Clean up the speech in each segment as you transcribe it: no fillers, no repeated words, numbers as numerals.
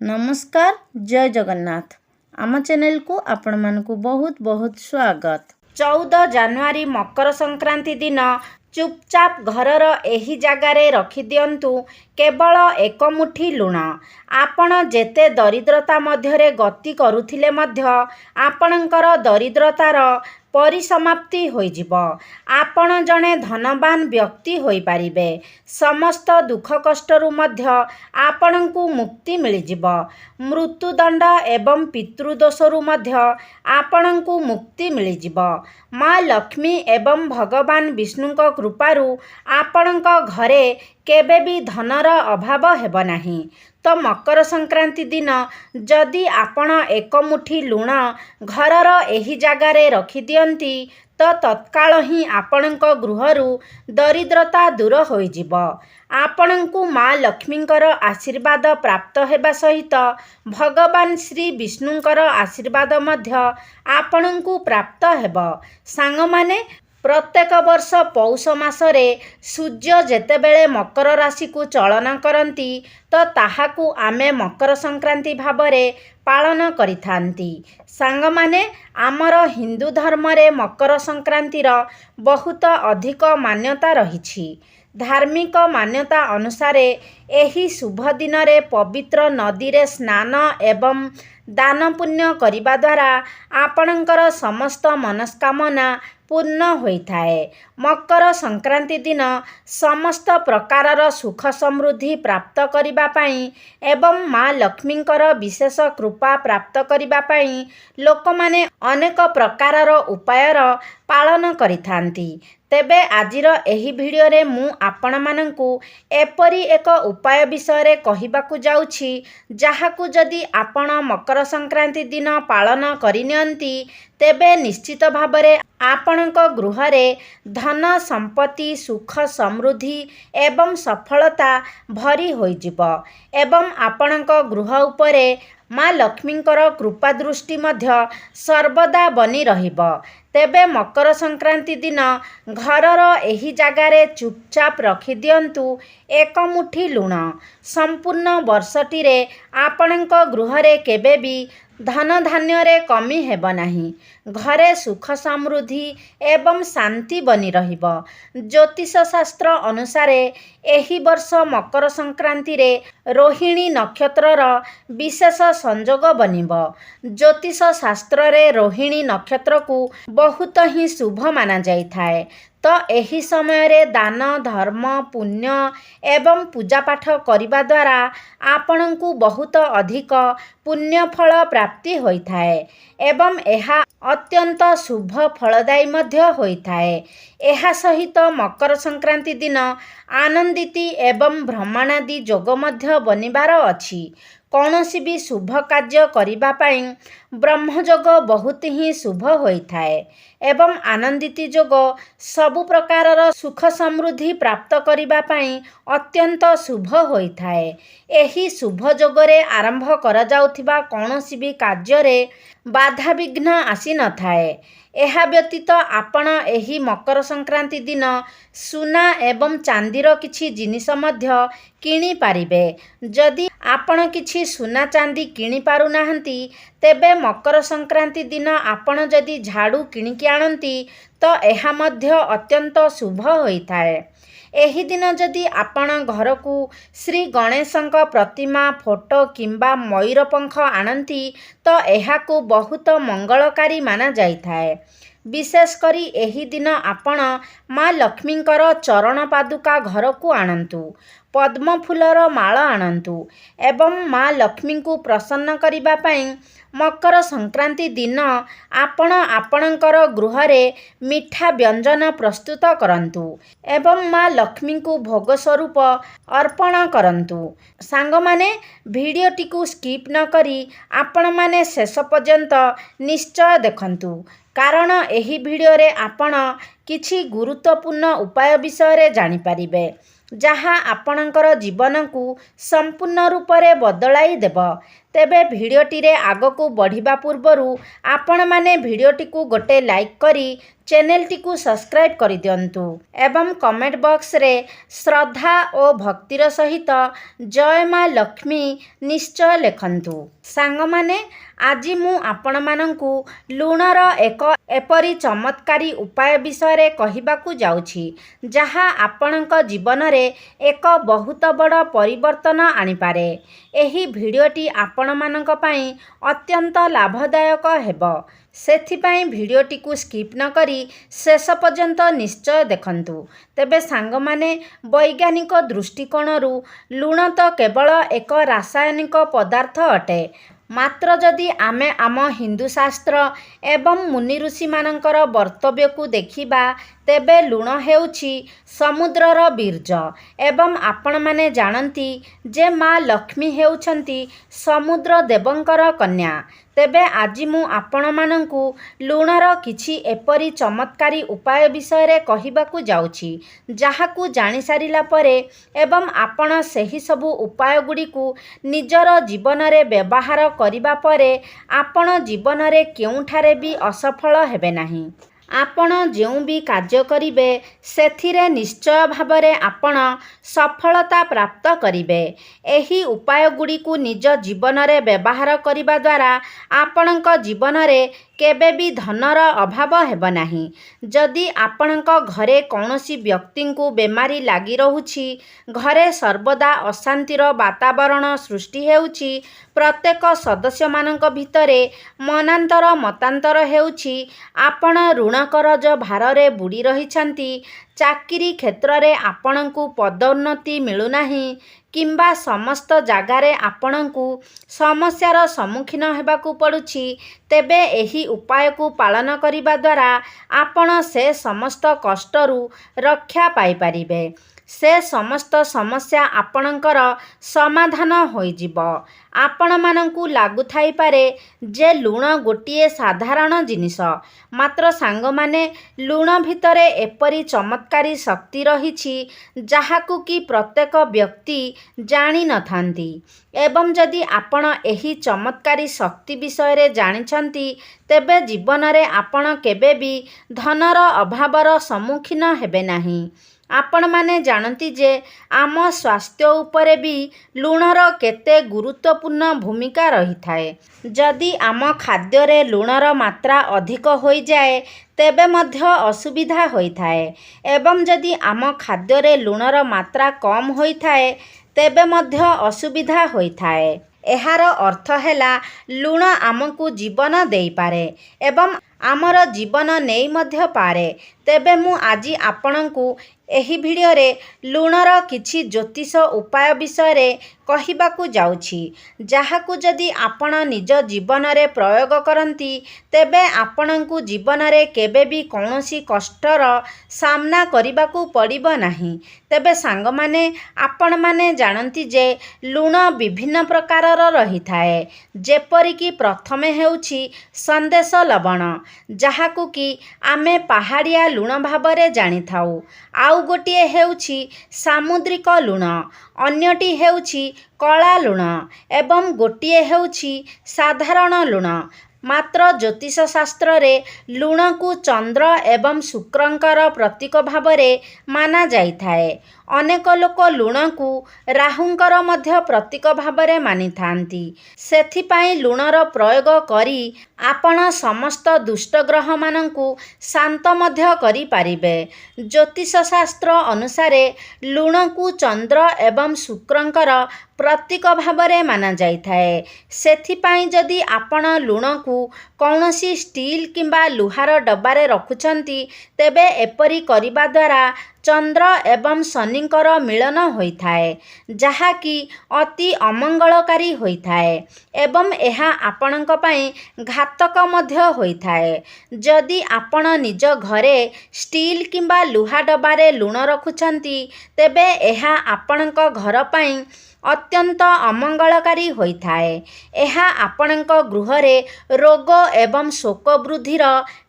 नमस्कार जय जगन्नाथ आम चैनल को आपण मानकु बहुत बहुत स्वागत। 14 जानुआरी मकर संक्रांति दिन चुपचाप घरर एही जगारे रखी दियंतु केवल एक मुठी लुण। आपण जेते दरिद्रता मध्यरे गति करुथिले मध्य आपणकर दरिद्रतार परिसमाप्ति होइजिब। आपण जणे धनवान व्यक्ति होई पारिबे। समस्त दुख कष्टरु मध्य आपणंकु मुक्ति मिलिजिब। मृत्युदंड एवं पितृदोषरु मध्य आपणंकु मुक्ति मिलिजिब। माँ लक्ष्मी एवं भगवान विष्णुक कृपारु आपणंक घरे केबे भी धनर अभाव हेब नाही। तो मकर संक्रांति दिन जदि आपण एक मुठी लुण घरर एही जगारे रखी दियंती तो तत्काल ही आपणंक गृहरु दरिद्रता दूर होइजिब। आपणंकु माँ लक्ष्मींकर आशीर्वाद प्राप्त हेबा सहित भगवान श्री विष्णुंकर आशीर्वाद मध्य आपणंकु प्राप्त हेब। सांगमाने प्रत्येक वर्ष पौष मासरे सूर्य जेतेबेले मकर राशि को चलन करती तो ताहाकु आमे मकर संक्रांति भावरे पालन करिथांती। सांगमाने आमर हिंदू धर्म रे मकर संक्रांतिर बहुत अधिक मान्यता रहिछि। धार्मिक मान्यता अनुसारे एही शुभ दिन रे पवित्र नदी रे स्नान एवं दान पुण्य करिबा द्वारा आपणकर समस्त मनस्कामना पूर्ण होइथाए। मकर संक्रांति दिन समस्त प्रकारर सुख समृद्धि प्राप्त करिबा पई एवं माँ लक्ष्मींकर विशेष कृपा प्राप्त करिबा पई लोकमाने अनेक प्रकारर उपायर पालन करिथांती। तेबे आजिर एही भिडियो रे मु आपण मानंकु एपरी एक उपाय विषय रे कहिबाकु जाउछि जाहाकु जदि आपण मकर संक्रांति दिन पालन करिनियंती तेबे निश्चित भावरे आपणक गृहरे धन संपत्ति सुख समृद्धि एवं सफलता भरी होइजिब एवं आपणक गृह उपरे माँ लक्ष्मींकर कृपा दृष्टि मध्य सर्वदा बनी रहिब। तेबे मकर संक्रांति दिन घरर एही जगारे चुपचाप रखी दियंतु एक मुठी लुण। संपूर्ण वर्षटी रे आपणक गृहरे केबे भी धन धान्य रे कमी हेब नाही। घरे सुख समृद्धि एवं शांति बनी रहिब। ज्योतिष शास्त्र अनुसारे एही वर्ष मकर संक्रांति रे रोहिणी नक्षत्रर विशेष संजोग बनिब। ज्योतिष शास्त्र रे रोहिणी नक्षत्र को बहुत ही शुभ माना जाइथाए। तो एही समय रे दान धर्म पुण्य एवं पूजा पाठ करिबा द्वारा आपणंकु बहुत अधिक पुण्य फल प्राप्ति होइथाए एवं एहा अत्यंत शुभ फलदायी मध्य होइथाए। एहा सहित मकर संक्रांति दिन आनंदिती एवं भ्रमणादि जोग मध्य बनिबार अछि। कौनसी भी शुभ कार्य करिबा पई ब्रह्मयोग बहुत ही शुभ होइथाए एवं आनंदिती जोग सबु प्रकारर सुख समृद्धि प्राप्त करिबा पई अत्यंत शुभ होइथाए। एही शुभ जोगरे आरंभ करा जाउथिबा कौनसी भी कार्य रे बाधा विघ्न आसी न थाए। एहा व्यतीत आपण एही मकर संक्रांति दिन सुना एवं चांदीर किछि जिनिस मध्य किणी पारिबे। जदि आपण किछि सुना चांदी किणी पारु नाहंती तेबे मकर संक्रांति दिन आपण जदि झाड़ू किणिकी आणंती तो एहा मध्य अत्यंत शुभ होइथाए। एही दिन जदि आपण घर को श्री गणेशंक प्रतिमा फोटो किंबा मयूर पंख आणंती तो एहाकु बहुत मंगलकारी माना जाइथाए। विशेष करी एही दिन आपण माँ लक्ष्मींकर चरण पादुका घर को आणंतु। पद्म फूलर माळ आणंतु एवं माँ लक्ष्मी को प्रसन्न करिबा पई मकर संक्रांति दिन आपण आपणकर गृहरे मिठा व्यंजन प्रस्तुत करंतु एवं माँ लक्ष्मी को भोग स्वरूप अर्पण करंतु। सांगमाने भिडियोटी को स्किप न करी आपण माने शेष पर्यंत निश्चय देखंतु कारण एही भिडियो रे आपण किछि गुरुत्वपूर्ण उपाय विषय रे जानि पारिबे जहाँ आपणकर जीवन को संपूर्ण रूप से बदलाई देव। ତେବେ ଭିଡ଼ିଓଟିରେ ଆଗକୁ ବଢ଼ିବା ପୂର୍ବରୁ ଆପଣମାନେ ଭିଡ଼ିଓଟିକୁ ଗୋଟେ ଲାଇକ୍ କରି ଚ୍ୟାନେଲଟିକୁ ସବସ୍କ୍ରାଇବ୍ କରିଦିଅନ୍ତୁ ଏବଂ କମେଣ୍ଟ ବକ୍ସରେ ଶ୍ରଦ୍ଧା ଓ ଭକ୍ତିର ସହିତ ଜୟ ମା ଲକ୍ଷ୍ମୀ ନିଶ୍ଚୟ ଲେଖନ୍ତୁ। ସାଙ୍ଗମାନେ, ଆଜି ମୁଁ ଆପଣମାନଙ୍କୁ ଲୁଣର ଏକ ଏପରି ଚମତ୍କାରୀ ଉପାୟ ବିଷୟରେ କହିବାକୁ ଯାଉଛି ଯାହା ଆପଣଙ୍କ ଜୀବନରେ ଏକ ବହୁତ ବଡ଼ ପରିବର୍ତ୍ତନ ଆଣିପାରେ। ଏହି ଭିଡ଼ିଓଟି ଆପଣମାନଙ୍କ ପାଇଁ ଅତ୍ୟନ୍ତ ଲାଭଦାୟକ ହେବ। ସେଥିପାଇଁ ଭିଡ଼ିଓଟିକୁ ସ୍କିପ୍ ନ କରି ଶେଷ ପର୍ଯ୍ୟନ୍ତ ନିଶ୍ଚୟ ଦେଖନ୍ତୁ। ତେବେ ସାଙ୍ଗମାନେ, ବୈଜ୍ଞାନିକ ଦୃଷ୍ଟିକୋଣରୁ ଲୁଣ ତ କେବଳ ଏକ ରାସାୟନିକ ପଦାର୍ଥ ଅଟେ। ମାତ୍ର ଯଦି ଆମେ ଆମ ହିନ୍ଦୁ ଶାସ୍ତ୍ର ଏବଂ ମୁନି ଋଷିମାନଙ୍କର ବକ୍ତବ୍ୟକୁ ଦେଖିବା, ତେବେ ଲୁଣ ହେଉଛି ସମୁଦ୍ରର ବୀର୍ଯ୍ୟ ଏବଂ ଆପଣମାନେ ଜାଣନ୍ତି ଯେ ମା ଲକ୍ଷ୍ମୀ ହେଉଛନ୍ତି ସମୁଦ୍ର ଦେବଙ୍କର କନ୍ୟା। ତେବେ ଆଜି ମୁଁ ଆପଣମାନଙ୍କୁ ଲୁଣର କିଛି ଏପରି ଚମତ୍କାରୀ ଉପାୟ ବିଷୟରେ କହିବାକୁ ଯାଉଛି ଯାହାକୁ ଜାଣିସାରିଲା ପରେ ଏବଂ ଆପଣ ସେହି ସବୁ ଉପାୟଗୁଡ଼ିକୁ ନିଜର ଜୀବନରେ ବ୍ୟବହାର କରିବା ପରେ ଆପଣ ଜୀବନରେ କେଉଁଠାରେ ବି ଅସଫଳ ହେବେ ନାହିଁ। ଆପଣ ଯେଉଁ ବି କାର୍ଯ୍ୟ କରିବେ ସେଥିରେ ନିଶ୍ଚୟ ଭାବରେ ଆପଣ ସଫଳତା ପ୍ରାପ୍ତ କରିବେ। ଏହି ଉପାୟଗୁଡ଼ିକୁ ନିଜ ଜୀବନରେ ବ୍ୟବହାର କରିବା ଦ୍ୱାରା ଆପଣଙ୍କ ଜୀବନରେ କେବେ ବି ଧନର ଅଭାବ ହେବ ନାହିଁ। ଯଦି ଆପଣଙ୍କ ଘରେ କୌଣସି ବ୍ୟକ୍ତିଙ୍କୁ ବେମାରୀ ଲାଗି ରହୁଛି, ଘରେ ସର୍ବଦା ଅଶାନ୍ତିର ବାତାବରଣ ସୃଷ୍ଟି ହେଉଛି, ପ୍ରତ୍ୟେକ ସଦସ୍ୟମାନଙ୍କ ଭିତରେ ମନାନ୍ତର ମତାନ୍ତର ହେଉଛି, ଆପଣ ଋଣ କରଜ ଭାରରେ ବୁଡ଼ି ରହିଛନ୍ତି, ଚାକିରି କ୍ଷେତ୍ରରେ ଆପଣଙ୍କୁ ପଦୋନ୍ନତି ମିଳୁନାହିଁ କିମ୍ବା ସମସ୍ତ ଜାଗାରେ ଆପଣଙ୍କୁ ସମସ୍ୟାର ସମ୍ମୁଖୀନ ହେବାକୁ ପଡ଼ୁଛି, ତେବେ ଏହି ଉପାୟକୁ ପାଳନ କରିବା ଦ୍ୱାରା ଆପଣ ସେ ସମସ୍ତ କଷ୍ଟରୁ ରକ୍ଷା ପାଇପାରିବେ। ସେ ସମସ୍ତ ସମସ୍ୟା ଆପଣଙ୍କର ସମାଧାନ ହୋଇଯିବ। ଆପଣମାନଙ୍କୁ ଲାଗୁଥାଇପାରେ ଯେ ଲୁଣ ଗୋଟିଏ ସାଧାରଣ ଜିନିଷ, ମାତ୍ର ସାଙ୍ଗମାନେ, ଲୁଣ ଭିତରେ ଏପରି ଚମତ୍କାରୀ ଶକ୍ତି ରହିଛି ଯାହାକୁ କି ପ୍ରତ୍ୟେକ ବ୍ୟକ୍ତି ଜାଣିନଥାନ୍ତି। ଏବଂ ଯଦି ଆପଣ ଏହି ଚମତ୍କାରୀ ଶକ୍ତି ବିଷୟରେ ଜାଣିଛନ୍ତି, ତେବେ ଜୀବନରେ ଆପଣ କେବେ ବି ଧନର ଅଭାବର ସମ୍ମୁଖୀନ ହେବେ ନାହିଁ। ଆପଣମାନେ ଜାଣନ୍ତି ଯେ ଆମ ସ୍ୱାସ୍ଥ୍ୟ ଉପରେ ବି ଲୁଣର କେତେ ଗୁରୁତ୍ୱପୂର୍ଣ୍ଣ ଭୂମିକା ରହିଥାଏ। ଯଦି ଆମ ଖାଦ୍ୟରେ ଲୁଣର ମାତ୍ରା ଅଧିକ ହୋଇଯାଏ, ତେବେ ମଧ୍ୟ ଅସୁବିଧା ହୋଇଥାଏ ଏବଂ ଯଦି ଆମ ଖାଦ୍ୟରେ ଲୁଣର ମାତ୍ରା କମ୍ ହୋଇଥାଏ, ତେବେ ମଧ୍ୟ ଅସୁବିଧା ହୋଇଥାଏ। ଏହାର ଅର୍ଥ ହେଲା ଲୁଣ ଆମକୁ ଜୀବନ ଦେଇପାରେ ଏବଂ ଆମର ଜୀବନ ନେଇ ମଧ୍ୟ ପାରେ। ତେବେ ମୁଁ ଆଜି ଆପଣଙ୍କୁ ଏହି ଭିଡ଼ିଓରେ ଲୁଣର କିଛି ଜ୍ୟୋତିଷ ଉପାୟ ବିଷୟରେ କହିବାକୁ ଯାଉଛି ଯାହାକୁ ଯଦି ଆପଣ ନିଜ ଜୀବନରେ ପ୍ରୟୋଗ କରନ୍ତି, ତେବେ ଆପଣଙ୍କୁ ଜୀବନରେ କେବେ ବି କୌଣସି କଷ୍ଟର ସାମ୍ନା କରିବାକୁ ପଡ଼ିବ ନାହିଁ। ତେବେ ସାଙ୍ଗମାନେ, ଆପଣମାନେ ଜାଣନ୍ତି ଯେ ଲୁଣ ବିଭିନ୍ନ ପ୍ରକାରର ରହିଥାଏ। ଯେପରିକି ପ୍ରଥମେ ହେଉଛି ସନ୍ଦେଶ ଲବଣ, ଯାହାକୁ କି ଆମେ ପାହାଡ଼ିଆ ଲୁଣ ଭାବରେ ଜାଣିଥାଉ। ଆଉ ଗୋଟିଏ ହେଉଛି ସାମୁଦ୍ରିକ ଲୁଣ, ଅନ୍ୟଟି ହେଉଛି କଳା ଲୁଣ ଏବଂ ଗୋଟିଏ ହେଉଛି ସାଧାରଣ ଲୁଣ। ମାତ୍ର ଜ୍ୟୋତିଷ ଶାସ୍ତ୍ରରେ ଲୁଣକୁ ଚନ୍ଦ୍ର ଏବଂ ଶୁକ୍ରଙ୍କର ପ୍ରତୀକ ଭାବରେ ମାନାଯାଇଥାଏ। ଅନେକ ଲୋକ ଲୁଣକୁ ରାହୁଙ୍କର ମଧ୍ୟ ପ୍ରତୀକ ଭାବରେ ମାନିଥାନ୍ତି। ସେଥିପାଇଁ ଲୁଣର ପ୍ରୟୋଗ କରି ଆପଣ ସମସ୍ତ ଦୁଷ୍ଟ ଗ୍ରହମାନଙ୍କୁ ଶାନ୍ତ ମଧ୍ୟ କରିପାରିବେ। ଜ୍ୟୋତିଷ ଶାସ୍ତ୍ର ଅନୁସାରେ ଲୁଣକୁ ଚନ୍ଦ୍ର ଏବଂ ଶୁକ୍ରଙ୍କର ପ୍ରତୀକ ଭାବରେ ମାନାଯାଇଥାଏ। ସେଥିପାଇଁ ଯଦି ଆପଣ ଲୁଣକୁ କୌଣସି ଷ୍ଟିଲ୍ କିମ୍ବା ଲୁହାର ଡବାରେ ରଖୁଛନ୍ତି, ତେବେ ଏପରି କରିବା ଦ୍ୱାରା ଚନ୍ଦ୍ର ଏବଂ ଶନିଙ୍କର ମିଳନ ହୋଇଥାଏ, ଯାହାକି ଅତି ଅମଙ୍ଗଳକାରୀ ହୋଇଥାଏ ଏବଂ ଏହା ଆପଣଙ୍କ ପାଇଁ ଘାତକ ମଧ୍ୟ ହୋଇଥାଏ। ଯଦି ଆପଣ ନିଜ ଘରେ ଷ୍ଟିଲ୍ କିମ୍ବା ଲୁହା ଡବାରେ ଲୁଣ ରଖୁଛନ୍ତି, ତେବେ ଏହା ଆପଣଙ୍କ ଘର ପାଇଁ ଅତ୍ୟନ୍ତ ଅମଙ୍ଗଳକାରୀ ହୋଇଥାଏ। ଏହା ଆପଣଙ୍କ ଗୃହରେ ରୋଗ ଏବଂ ଶୋକ ବୃଦ୍ଧିର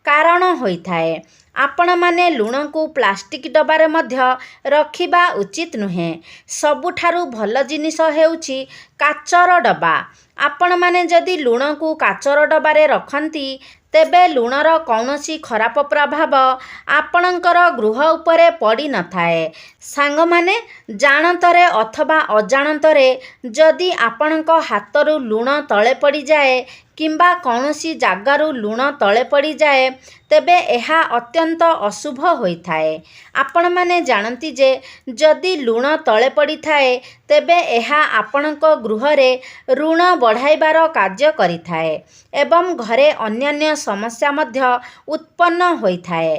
କାରଣ ହୋଇଥାଏ। ଆପଣମାନେ ଲୁଣକୁ ପ୍ଲାଷ୍ଟିକ୍ ଡବାରେ ମଧ୍ୟ ରଖିବା ଉଚିତ ନୁହେଁ। ସବୁଠାରୁ ଭଲ ଜିନିଷ ହେଉଛି କାଚର ଡବା। ଆପଣମାନେ ଯଦି ଲୁଣକୁ କାଚର ଡବାରେ ରଖନ୍ତି ତେବେ ଲୁଣର କୌଣସି ଖରାପ ପ୍ରଭାବ ଆପଣଙ୍କର ଗୃହ ଉପରେ ପଡ଼ିନଥାଏ। ସାଙ୍ଗମାନେ, ଜାଣତରେ ଅଥବା ଅଜାଣତରେ ଯଦି ଆପଣଙ୍କ ହାତରୁ ଲୁଣ ତଳେ ପଡ଼ିଯାଏ କିମ୍ବା କୌଣସି ଜାଗାରୁ ଲୁଣ ତଳେ ପଡ଼ିଯାଏ ତେବେ ଏହା ଅତ୍ୟନ୍ତ ଅଶୁଭ ହୋଇଥାଏ। ଆପଣମାନେ ଜାଣନ୍ତି ଯେ ଯଦି ଲୁଣ ତଳେ ପଡ଼ିଥାଏ ତେବେ ଏହା ଆପଣଙ୍କ ଗୃହରେ ଋଣ ବଢ଼ାଇବାର କାର୍ଯ୍ୟ କରିଥାଏ ଏବଂ ଘରେ ଅନ୍ୟାନ୍ୟ ସମସ୍ୟା ମଧ୍ୟ ଉତ୍ପନ୍ନ ହୋଇଥାଏ।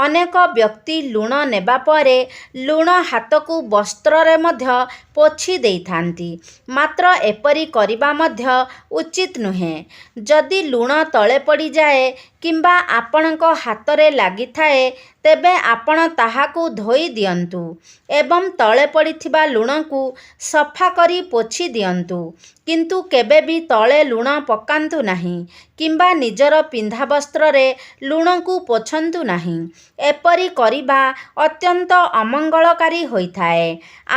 ଅନେକ ବ୍ୟକ୍ତି ଲୁଣ ନେବା ପରେ ଲୁଣ ହାତକୁ ବସ୍ତ୍ରରେ ମଧ୍ୟ ପୋଛି ଦେଇଥାନ୍ତି, ମାତ୍ର ଏପରି କରିବା ମଧ୍ୟ ଉଚିତ ନୁହେଁ। ଯଦି ଲୁଣ ତଳେ ପଡ଼ିଯାଏ କିମ୍ବା ଆପଣଙ୍କ ହାତରେ ଲାଗିଥାଏ ତେବେ ଆପଣ ତାହାକୁ ଧୋଇ ଦିଅନ୍ତୁ ଏବଂ ତଳେ ପଡ଼ିଥିବା ଲୁଣକୁ ସଫା କରି ପୋଛି ଦିଅନ୍ତୁ, କିନ୍ତୁ କେବେ ବି ତଳେ ଲୁଣ ପକାନ୍ତୁ ନାହିଁ କିମ୍ବା ନିଜର ପିନ୍ଧା ବସ୍ତ୍ରରେ ଲୁଣକୁ ପୋଛନ୍ତୁ ନାହିଁ। ଏପରି କରିବା ଅତ୍ୟନ୍ତ ଅମଙ୍ଗଳକାରୀ ହୋଇଥାଏ।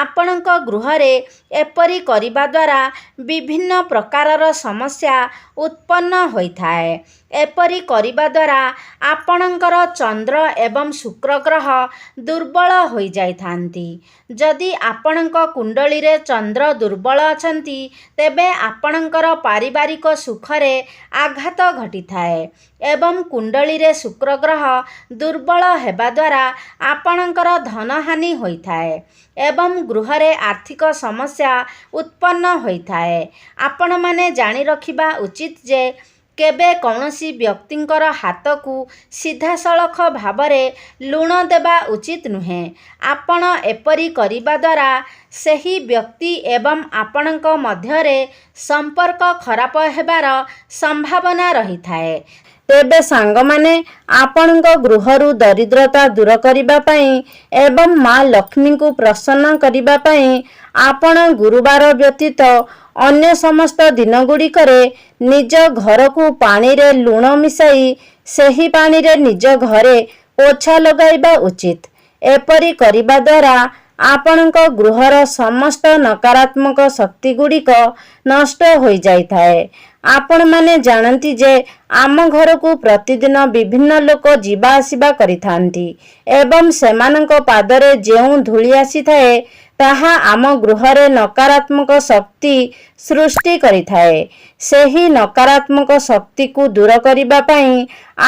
ଆପଣଙ୍କ ଗୃହରେ ଏପରି କରିବା ଦ୍ୱାରା ବିଭିନ୍ନ ପ୍ରକାରର ସମସ୍ୟା ଉତ୍ପନ୍ନ ହୋଇଥାଏ। ଏପରି କରିବା ଦ୍ୱାରା ଆପଣଙ୍କର ଚନ୍ଦ୍ର ଏବଂ ଶୁକ୍ର ଗ୍ରହ ଦୁର୍ବଳ ହୋଇଯାଇଥାନ୍ତି। ଯଦି ଆପଣଙ୍କ କୁଣ୍ଡଳୀରେ ଚନ୍ଦ୍ର ଦୁର୍ବଳ ଅଛନ୍ତି ତେବେ ଆପଣଙ୍କର ପାରିବାରିକ ସୁଖରେ ଆଘାତ ଘଟିଥାଏ ଏବଂ କୁଣ୍ଡଳୀରେ ଶୁକ୍ର ଗ୍ରହ ଦୁର୍ବଳ ହେବା ଦ୍ୱାରା ଆପଣଙ୍କର ଧନହାନି ହୋଇଥାଏ ଏବଂ ଗୃହରେ ଆର୍ଥିକ ସମସ୍ୟା ଉତ୍ପନ୍ନ ହୋଇଥାଏ। ଆପଣମାନେ ଜାଣି ରଖିବା ଉଚିତ ଯେ କେବେ କୌଣସି ବ୍ୟକ୍ତିଙ୍କର ହାତକୁ ସିଧାସଳଖ ଭାବରେ ଲୁଣ ଦେବା ଉଚିତ ନୁହେଁ। ଆପଣ ଏପରି କରିବା ଦ୍ୱାରା ସେହି ବ୍ୟକ୍ତି ଏବଂ ଆପଣଙ୍କ ମଧ୍ୟରେ ସମ୍ପର୍କ ଖରାପ ହେବାର ସମ୍ଭାବନା ରହିଥାଏ। ତେବେ ସାଙ୍ଗମାନେ, ଆପଣଙ୍କ ଗୃହରୁ ଦରିଦ୍ରତା ଦୂର କରିବା ପାଇଁ ଏବଂ ମା ଲକ୍ଷ୍ମୀଙ୍କୁ ପ୍ରସନ୍ନ କରିବା ପାଇଁ ଆପଣ ଗୁରୁବାର ବ୍ୟତୀତ ଅନ୍ୟ ସମସ୍ତ ଦିନଗୁଡ଼ିକରେ ନିଜ ଘରକୁ ପାଣିରେ ଲୁଣ ମିଶାଇ ସେହି ପାଣିରେ ନିଜ ଘରେ ପୋଛା ଲଗାଇବା ଉଚିତ। ଏପରି କରିବା ଦ୍ୱାରା ଆପଣଙ୍କ ଗୃହର ସମସ୍ତ ନକାରାତ୍ମକ ଶକ୍ତିଗୁଡ଼ିକ ନଷ୍ଟ ହୋଇଯାଇଥାଏ। ଆପଣମାନେ ଜାଣନ୍ତି ଯେ ଆମ ଘରକୁ ପ୍ରତିଦିନ ବିଭିନ୍ନ ଲୋକ ଯିବା ଆସିବା କରିଥାନ୍ତି ଏବଂ ସେମାନଙ୍କ ପାଦରେ ଯେଉଁ ଧୂଳି ଆସିଥାଏ ତାହା ଆମ ଗୃହରେ ନକାରାତ୍ମକ ଶକ୍ତି ସୃଷ୍ଟି କରିଥାଏ। ସେହି ନକାରାତ୍ମକ ଶକ୍ତିକୁ ଦୂର କରିବା ପାଇଁ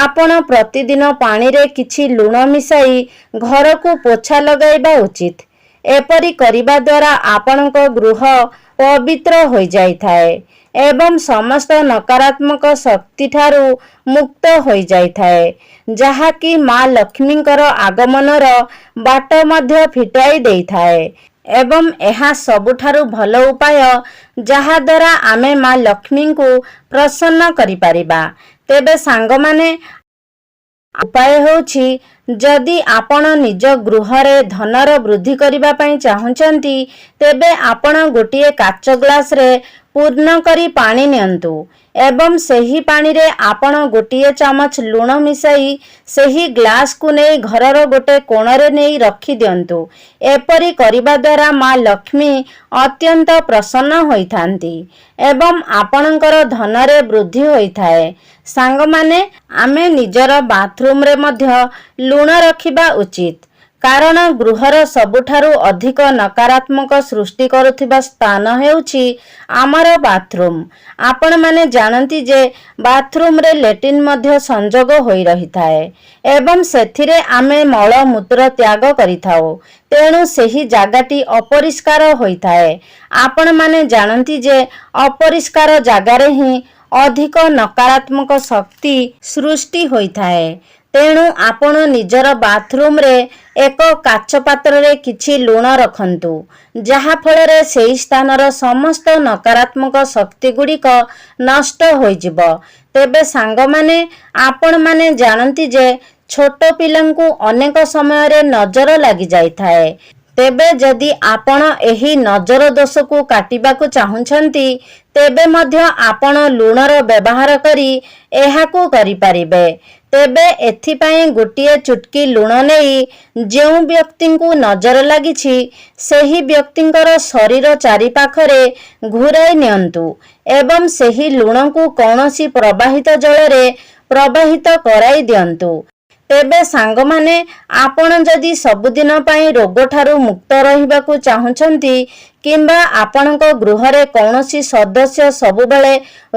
ଆପଣ ପ୍ରତିଦିନ ପାଣିରେ କିଛି ଲୁଣ ମିଶାଇ ଘରକୁ ପୋଛା ଲଗାଇବା ଉଚିତ। ଏପରି କରିବା ଦ୍ୱାରା ଆପଣଙ୍କ ଗୃହ ପବିତ୍ର ହୋଇଯାଇଥାଏ ଏବଂ ସମସ୍ତ ନକାରାତ୍ମକ ଶକ୍ତିଠାରୁ ମୁକ୍ତ ହୋଇଯାଇଥାଏ, ଯାହାକି ମା ଲକ୍ଷ୍ମୀଙ୍କର ଆଗମନର ବାଟ ମଧ୍ୟ ଫିଟାଇ ଦେଇଥାଏ ଏବଂ ଏହା ସବୁଠାରୁ ଭଲ ଉପାୟ ଯାହାଦ୍ୱାରା ଆମେ ମା ଲକ୍ଷ୍ମୀଙ୍କୁ ପ୍ରସନ୍ନ କରିପାରିବା। ତେବେ ସାଙ୍ଗମାନେ, ଉପାୟ ହେଉଛି, ଯଦି ଆପଣ ନିଜ ଗୃହରେ ଧନର ବୃଦ୍ଧି କରିବା ପାଇଁ ଚାହୁଁଛନ୍ତି ତେବେ ଆପଣ ଗୋଟିଏ କାଚ ଗ୍ଲାସରେ ପୂର୍ଣ୍ଣ କରି ପାଣି ନିଅନ୍ତୁ ଏବଂ ସେହି ପାଣିରେ ଆପଣ ଗୋଟିଏ ଚାମଚ ଲୁଣ ମିଶାଇ ସେହି ଗ୍ଲାସକୁ ନେଇ ଘରର ଗୋଟେ କୋଣରେ ନେଇ ରଖିଦିଅନ୍ତୁ। ଏପରି କରିବା ଦ୍ୱାରା ମା ଲକ୍ଷ୍ମୀ ଅତ୍ୟନ୍ତ ପ୍ରସନ୍ନ ହୋଇଥାନ୍ତି ଏବଂ ଆପଣଙ୍କର ଧନରେ ବୃଦ୍ଧି ହୋଇଥାଏ। ସାଙ୍ଗମାନେ, ଆମେ ନିଜର ବାଥରୁମରେ ମଧ୍ୟ ଲୁଣ ରଖିବା ଉଚିତ, କାରଣ ଗୃହର ସବୁଠାରୁ ଅଧିକ ନକାରାତ୍ମକ ସୃଷ୍ଟି କରୁଥିବା ସ୍ଥାନ ହେଉଛି ଆମର ବାଥରୁମ। ଆପଣମାନେ ଜାଣନ୍ତି ଯେ ବାଥରୁମରେ ଲେଟ୍ରିନ୍ ମଧ୍ୟ ସଂଯୋଗ ହୋଇ ରହିଥାଏ ଏବଂ ସେଥିରେ ଆମେ ମଳମୂତ୍ର ତ୍ୟାଗ କରିଥାଉ, ତେଣୁ ସେହି ଜାଗାଟି ଅପରିଷ୍କାର ହୋଇଥାଏ। ଆପଣମାନେ ଜାଣନ୍ତି ଯେ ଅପରିଷ୍କାର ଜାଗାରେ ହିଁ ଅଧିକ ନକାରାତ୍ମକ ଶକ୍ତି ସୃଷ୍ଟି ହୋଇଥାଏ। ତେଣୁ ଆପଣ ନିଜର ବାଥରୁମରେ ଏକ କାଚ ପାତ୍ରରେ କିଛି ଲୁଣ ରଖନ୍ତୁ, ଯାହାଫଳରେ ସେହି ସ୍ଥାନର ସମସ୍ତ ନକାରାତ୍ମକ ଶକ୍ତିଗୁଡ଼ିକ ନଷ୍ଟ ହୋଇଯିବ। ତେବେ ସାଙ୍ଗମାନେ, ଆପଣମାନେ ଜାଣନ୍ତି ଯେ ଛୋଟ ପିଲାଙ୍କୁ ଅନେକ ସମୟରେ ନଜର ଲାଗିଯାଇଥାଏ। ତେବେ ଯଦି ଆପଣ ଏହି ନଜର ଦୋଷକୁ କାଟିବାକୁ ଚାହୁଁଛନ୍ତି ତେବେ ମଧ୍ୟ ଆପଣ ଲୁଣର ବ୍ୟବହାର କରି ଏହାକୁ କରିପାରିବେ। ତେବେ ଏଥିପାଇଁ ଗୋଟିଏ ଚୁଟକି ଲୁଣ ନେଇ ଯେଉଁ ବ୍ୟକ୍ତିଙ୍କୁ ନଜର ଲାଗିଛି ସେହି ବ୍ୟକ୍ତିଙ୍କର ଶରୀର ଚାରିପାଖରେ ଘୁରାଇ ନିଅନ୍ତୁ ଏବଂ ସେହି ଲୁଣକୁ କୌଣସି ପ୍ରବାହିତ ଜଳରେ ପ୍ରବାହିତ କରାଇ ଦିଅନ୍ତୁ। ତେବେ ସାଙ୍ଗମାନେ, ଆପଣ ଯଦି ସବୁଦିନ ପାଇଁ ରୋଗଠାରୁ ମୁକ୍ତ ରହିବାକୁ ଚାହୁଁଛନ୍ତି କିମ୍ବା ଆପଣଙ୍କ ଗୃହରେ କୌଣସି ସଦସ୍ୟ ସବୁବେଳେ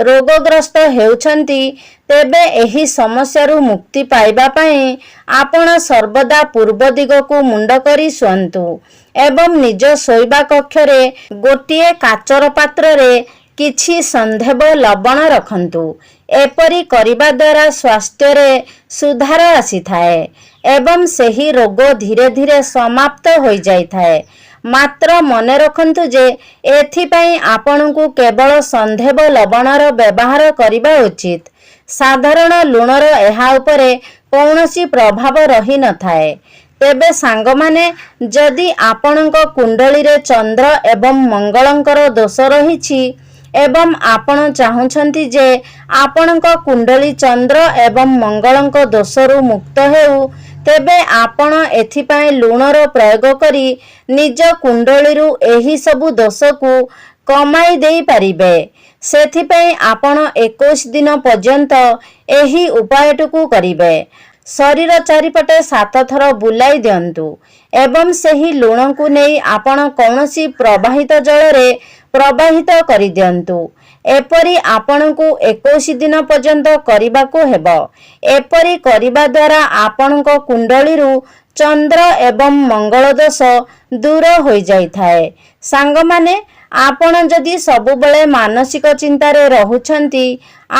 ରୋଗଗ୍ରସ୍ତ ହେଉଛନ୍ତି, ତେବେ ଏହି ସମସ୍ୟାରୁ ମୁକ୍ତି ପାଇବା ପାଇଁ ଆପଣ ସର୍ବଦା ପୂର୍ବ ଦିଗକୁ ମୁଣ୍ଡ କରି ଶୁଅନ୍ତୁ ଏବଂ ନିଜ ଶୋଇବା କକ୍ଷରେ ଗୋଟିଏ କାଚର ପାତ୍ରରେ କିଛି ସନ୍ଧେବ ଲବଣ ରଖନ୍ତୁ। ଏପରି କରିବା ଦ୍ୱାରା ସ୍ୱାସ୍ଥ୍ୟରେ ସୁଧାର ଆସିଥାଏ ଏବଂ ସେହି ରୋଗ ଧୀରେ ଧୀରେ ସମାପ୍ତ ହୋଇଯାଇଥାଏ। ମାତ୍ର ମନେ ରଖନ୍ତୁ ଯେ ଏଥିପାଇଁ ଆପଣଙ୍କୁ କେବଳ ସନ୍ଧେବ ଲବଣର ବ୍ୟବହାର କରିବା ଉଚିତ। ସାଧାରଣ ଲୁଣର ଏହା ଉପରେ କୌଣସି ପ୍ରଭାବ ରହିନଥାଏ। ତେବେ ସାଙ୍ଗମାନେ, ଯଦି ଆପଣଙ୍କ କୁଣ୍ଡଳୀରେ ଚନ୍ଦ୍ର ଏବଂ ମଙ୍ଗଳଙ୍କର ଦୋଷ ରହିଛି ଏବଂ ଆପଣ ଚାହୁଁଛନ୍ତି ଯେ ଆପଣଙ୍କ କୁଣ୍ଡଳୀ ଚନ୍ଦ୍ର ଏବଂ ମଙ୍ଗଳଙ୍କ ଦୋଷରୁ ମୁକ୍ତ ହେଉ, ତେବେ ଆପଣ ଏଥିପାଇଁ ଲୁଣର ପ୍ରୟୋଗ କରି ନିଜ କୁଣ୍ଡଳୀରୁ ଏହି ସବୁ ଦୋଷକୁ କମାଇ ଦେଇପାରିବେ। ସେଥିପାଇଁ ଆପଣ 21 ଦିନ ପର୍ଯ୍ୟନ୍ତ ଏହି ଉପାୟଟିକୁ କରିବେ। ଶରୀର ଚାରିପଟେ 7 ଥର ବୁଲାଇ ଦିଅନ୍ତୁ ଏବଂ ସେହି ଲୁଣକୁ ନେଇ ଆପଣ କୌଣସି ପ୍ରବାହିତ ଜଳରେ ପ୍ରବାହିତ କରିଦିଅନ୍ତୁ। ଏପରି ଆପଣଙ୍କୁ 21 ଦିନ ପର୍ଯ୍ୟନ୍ତ କରିବାକୁ ହେବ। ଏପରି କରିବା ଦ୍ୱାରା ଆପଣଙ୍କ କୁଣ୍ଡଳୀରୁ ଚନ୍ଦ୍ର ଏବଂ ମଙ୍ଗଳ ଦୋଷ ଦୂର ହୋଇଯାଇଥାଏ। ସାଙ୍ଗମାନେ, ଆପଣ ଯଦି ସବୁବେଳେ ମାନସିକ ଚିନ୍ତାରେ ରହୁଛନ୍ତି,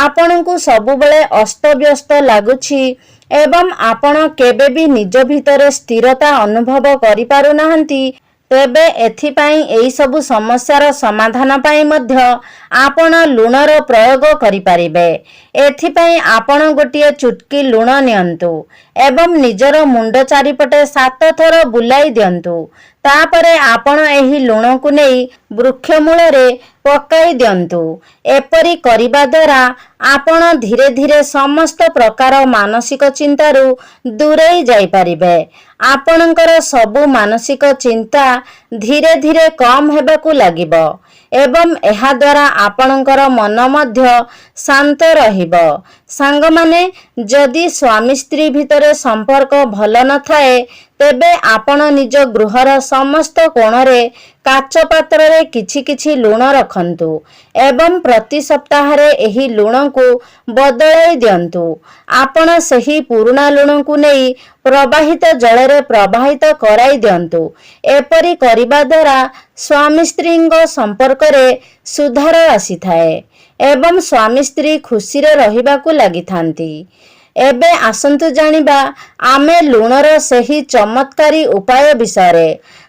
ଆପଣଙ୍କୁ ସବୁବେଳେ ଅସ୍ତବ୍ୟସ୍ତ ଲାଗୁଛି ଏବଂ ଆପଣ କେବେ ବି ନିଜ ଭିତରେ ସ୍ଥିରତା ଅନୁଭବ କରିପାରୁନାହାନ୍ତି, ତେବେ ଏଥିପାଇଁ ଏହି ସବୁ ସମସ୍ୟାର ସମାଧାନ ପାଇଁ ମଧ୍ୟ ଆପଣ ଲୁଣର ପ୍ରୟୋଗ କରିପାରିବେ। ଏଥିପାଇଁ ଆପଣ ଗୋଟିଏ ଚୁଟକି ଲୁଣ ନିଅନ୍ତୁ ଏବଂ ନିଜର ମୁଣ୍ଡ ଚାରିପଟେ 7 ଥର ବୁଲାଇ ଦିଅନ୍ତୁ। ତାପରେ ଆପଣ ଏହି ଲୁଣକୁ ନେଇ ବୃକ୍ଷ ମୂଳରେ ପକାଇ ଦିଅନ୍ତୁ। ଏପରି କରିବା ଦ୍ୱାରା ଆପଣ ଧୀରେ ଧୀରେ ସମସ୍ତ ପ୍ରକାର ମାନସିକ ଚିନ୍ତାରୁ ଦୂରେଇ ଯାଇପାରିବେ। ଆପଣଙ୍କର ସବୁ ମାନସିକ ଚିନ୍ତା ଧୀରେ ଧୀରେ କମ୍ ହେବାକୁ ଲାଗିବ ଏବଂ ଏହାଦ୍ୱାରା ଆପଣଙ୍କର ମନ ମଧ୍ୟ ଶାନ୍ତ ରହିବ। ସାଙ୍ଗମାନେ, ଯଦି ସ୍ୱାମୀ ସ୍ତ୍ରୀ ଭିତରେ ସମ୍ପର୍କ ଭଲ ନଥାଏ, ତେବେ ଆପଣ ନିଜ ଗୃହର ସମସ୍ତ କୋଣରେ କାଚ ପାତ୍ରରେ କିଛି କିଛି ଲୁଣ ରଖନ୍ତୁ ଏବଂ ପ୍ରତି ସପ୍ତାହରେ ଏହି ଲୁଣକୁ ବଦଳାଇ ଦିଅନ୍ତୁ। ଆପଣ ସେହି ପୁରୁଣା ଲୁଣକୁ ନେଇ ପ୍ରବାହିତ ଜଳରେ ପ୍ରବାହିତ କରାଇ ଦିଅନ୍ତୁ। ଏପରି କରିବା ଦ୍ୱାରା ସ୍ୱାମୀ ସ୍ତ୍ରୀଙ୍କ ସମ୍ପର୍କରେ ସୁଧାର ଆସିଥାଏ ଏବଂ ସ୍ୱାମୀ ସ୍ତ୍ରୀ ଖୁସିରେ ରହିବାକୁ ଲାଗିଥାନ୍ତି। ଏବେ ଆସନ୍ତୁ ଜାଣିବା ଆମେ ଲୁଣର ସେହି ଚମତ୍କାରୀ ଉପାୟ ବିଷୟରେ।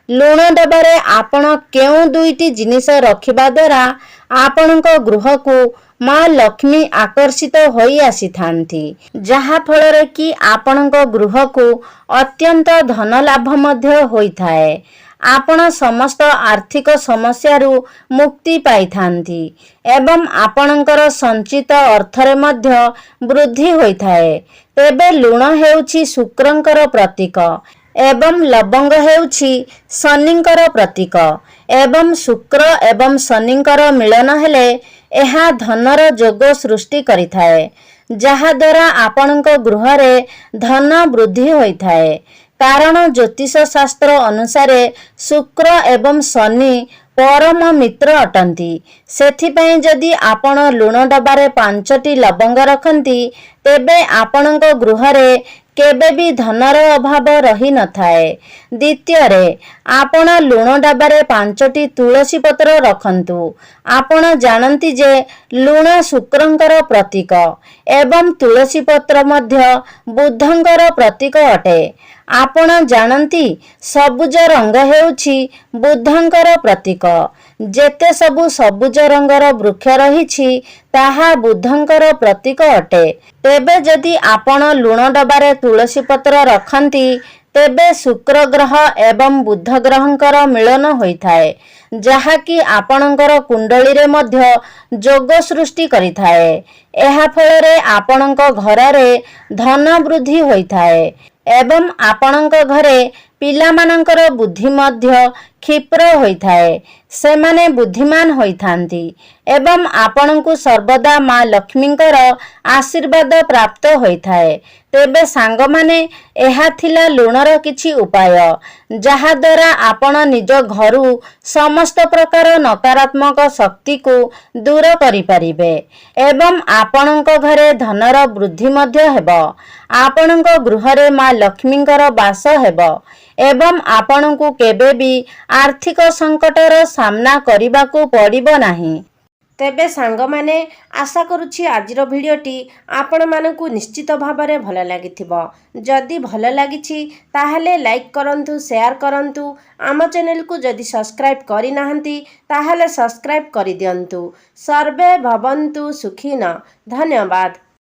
ଲୁଣ ଡବାରେ ଆପଣ କେଉଁ 2ଟି ଜିନିଷ ରଖିବା ଦ୍ୱାରା ଆପଣଙ୍କ ଗୃହକୁ ମା ଲକ୍ଷ୍ମୀ ଆକର୍ଷିତ ହୋଇ ଆସିଥାନ୍ତି, ଯାହା ଫଳରେ କି ଆପଣଙ୍କ ଗୃହକୁ ଅତ୍ୟନ୍ତ ଧନ ଲାଭ ମଧ୍ୟ ହୋଇଥାଏ। ଆପଣ ସମସ୍ତ ଆର୍ଥିକ ସମସ୍ୟାରୁ ମୁକ୍ତି ପାଇଥାନ୍ତି ଏବଂ ଆପଣଙ୍କର ସଞ୍ଚିତ ଅର୍ଥରେ ମଧ୍ୟ ବୃଦ୍ଧି ହୋଇଥାଏ। ତେବେ ଲୁଣ ହେଉଛି ଶୁକ୍ରଙ୍କର ପ୍ରତୀକ ଏବଂ ଲବଙ୍ଗ ହେଉଛି ଶନିଙ୍କର ପ୍ରତୀକ ଏବଂ ଶୁକ୍ର ଏବଂ ଶନିଙ୍କର ମିଳନ ହେଲେ ଏହା ଧନର ଯୋଗ ସୃଷ୍ଟି କରିଥାଏ, ଯାହାଦ୍ୱାରା ଆପଣଙ୍କ ଗୃହରେ ଧନ ବୃଦ୍ଧି ହୋଇଥାଏ। କାରଣ ଜ୍ୟୋତିଷ ଶାସ୍ତ୍ର ଅନୁସାରେ ଶୁକ୍ର ଏବଂ ଶନି ପରମ ମିତ୍ର ଅଟନ୍ତି। ସେଥିପାଇଁ ଯଦି ଆପଣ ଲୁଣ ଡବାରେ 5ଟି ଲବଙ୍ଗ ରଖନ୍ତି, ତେବେ ଆପଣଙ୍କ ଗୃହରେ କେବେ ବି ଧନର ଅଭାବ ରହିନଥାଏ। ଦ୍ୱିତୀୟରେ, ଆପଣ ଲୁଣ ଡବାରେ 5ଟି ତୁଳସୀ ପତ୍ର ରଖନ୍ତୁ। ଆପଣ ଜାଣନ୍ତି ଯେ ଲୁଣ ଶୁକ୍ରଙ୍କର ପ୍ରତୀକ ଏବଂ ତୁଳସୀ ପତ୍ର ମଧ୍ୟ ବୁଧଙ୍କର ପ୍ରତୀକ ଅଟେ। ଆପଣ ଜାଣନ୍ତି ସବୁଜ ରଙ୍ଗ ହେଉଛି ବୁଧଙ୍କର ପ୍ରତୀକ। ଯେତେ ସବୁ ସବୁଜ ରଙ୍ଗର ବୃକ୍ଷ ରହିଛି ତାହା ବୁଧଙ୍କର ପ୍ରତୀକ ଅଟେ। ତେବେ ଯଦି ଆପଣ ଲୁଣ ଡବାରେ ତୁଳସୀ ପତ୍ର ରଖନ୍ତି, ତେବେ ଶୁକ୍ର ଗ୍ରହ ଏବଂ ବୁଧ ଗ୍ରହଙ୍କର ମିଳନ ହୋଇଥାଏ, ଯାହାକି ଆପଣଙ୍କର କୁଣ୍ଡଳୀରେ ମଧ୍ୟ ଯୋଗ ସୃଷ୍ଟି କରିଥାଏ। ଏହା ଫଳରେ ଆପଣଙ୍କ ଘରରେ ଧନ ବୃଦ୍ଧି ହୋଇଥାଏ ଏବଂ ଆପଣଙ୍କ ଘରେ ପିଲାମାନଙ୍କର ବୁଦ୍ଧି ମଧ୍ୟ କ୍ଷିପ୍ର ହୋଇଥାଏ। ସେମାନେ ବୁଦ୍ଧିମାନ ହୋଇଥାନ୍ତି ଏବଂ ଆପଣଙ୍କୁ ସର୍ବଦା ମା ଲକ୍ଷ୍ମୀଙ୍କର ଆଶୀର୍ବାଦ ପ୍ରାପ୍ତ ହୋଇଥାଏ। ତେବେ ସାଙ୍ଗମାନେ, ଏହା ଥିଲା ଲୁଣର କିଛି ଉପାୟ, ଯାହାଦ୍ୱାରା ଆପଣ ନିଜ ଘରୁ ସମସ୍ତ ପ୍ରକାର ନକାରାତ୍ମକ ଶକ୍ତିକୁ ଦୂର କରିପାରିବେ ଏବଂ ଆପଣଙ୍କ ଘରେ ଧନର ବୃଦ୍ଧି ମଧ୍ୟ ହେବ। ଆପଣଙ୍କ ଗୃହରେ ମା ଲକ୍ଷ୍ମୀଙ୍କର ବାସ ହେବ ଏବଂ ଆପଣଙ୍କୁ କେବେ ବି ଆର୍ଥିକ ସଙ୍କଟର ସାମ୍ନା କରିବାକୁ ପଡ଼ିବ ନାହିଁ। ତେବେ ସାଙ୍ଗମାନେ, ଆଶା କରୁଛି ଆଜିର ଭିଡ଼ିଓଟି ଆପଣମାନଙ୍କୁ ନିଶ୍ଚିତ ଭାବରେ ଭଲ ଲାଗିଥିବ। ଯଦି ଭଲ ଲାଗିଛି ତାହେଲେ ଲାଇକ୍ କରନ୍ତୁ, ସେୟାର କରନ୍ତୁ। ଆମ ଚ୍ୟାନେଲକୁ ଯଦି ସବସ୍କ୍ରାଇବ୍ କରିନାହାନ୍ତି ତାହେଲେ ସବସ୍କ୍ରାଇବ୍ କରିଦିଅନ୍ତୁ। ସର୍ବେ ଭବନ୍ତୁ ସୁଖିନଃ। ଧନ୍ୟବାଦ।